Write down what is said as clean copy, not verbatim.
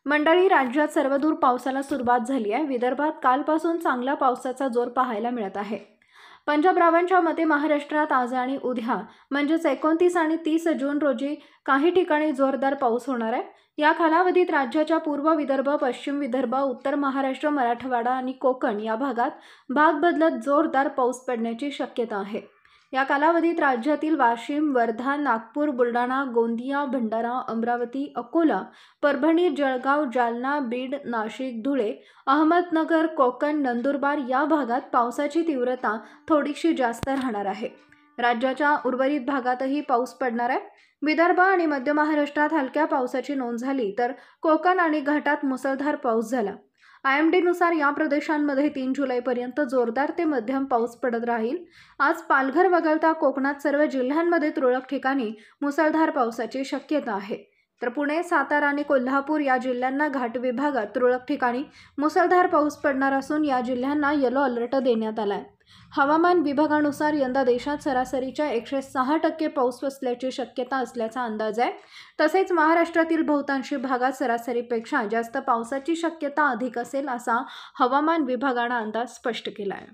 मंडळी, राज्यात सर्वदूर पावसाला सुरुवात झाली आहे. विदर्भात कालपासून चांगला पावसाचा जोर पाहायला मिळत आहे. पंजाबरावांच्या मते महाराष्ट्रात आज आणि उद्या म्हणजेच 29 आणि 30 जून रोजी काही ठिकाणी जोरदार पाऊस होणार आहे. या कालावधीत राज्याच्या पूर्व विदर्भ, पश्चिम विदर्भ, उत्तर महाराष्ट्र, मराठवाडा आणि कोकण या भागात भाग बदलत जोरदार पाऊस पडण्याची शक्यता आहे. या कालावधीत राज्यातील वाशिम, वर्धा, नागपूर, बुलढाणा, गोंदिया, भंडारा, अमरावती, अकोला, परभणी, जळगाव, जालना, बीड, नाशिक, धुळे, अहमदनगर, कोकण, नंदुरबार या भागात पावसाची तीव्रता थोडीशी जास्त राहणार आहे. राज्याच्या उर्वरित भागातही पाऊस पडणार आहे. विदर्भ आणि मध्य महाराष्ट्रात हलक्या पावसाची नोंद झाली तर कोकण आणि घाटात मुसळधार पाऊस झाला. IMDनुसार या प्रदेशांमध्ये 3 जुलैपर्यंत जोरदार ते मध्यम पाऊस पडत राहील. आज पालघर वगळता कोकणात सर्व जिल्ह्यांमध्ये तुरळक ठिकाणी मुसळधार पावसाची शक्यता आहे. तर पुणे, सातारा आणि कोल्हापूर या जिल्ह्यांना घाट विभागात तुरळक ठिकाणी मुसळधार पाऊस पडणार असून या जिल्ह्यांना येलो अलर्ट देण्यात आला आहे. हवामान विभागानुसार यंदा देशात सरासरीच्या 106% पाऊस असल्याची शक्यता असल्याचा अंदाज आहे. तसेच महाराष्ट्रातील बहुतांशी भागात सरासरीपेक्षा जास्त पावसाची शक्यता अधिक असेल असा हवामान विभागाने अंदाज स्पष्ट केला आहे.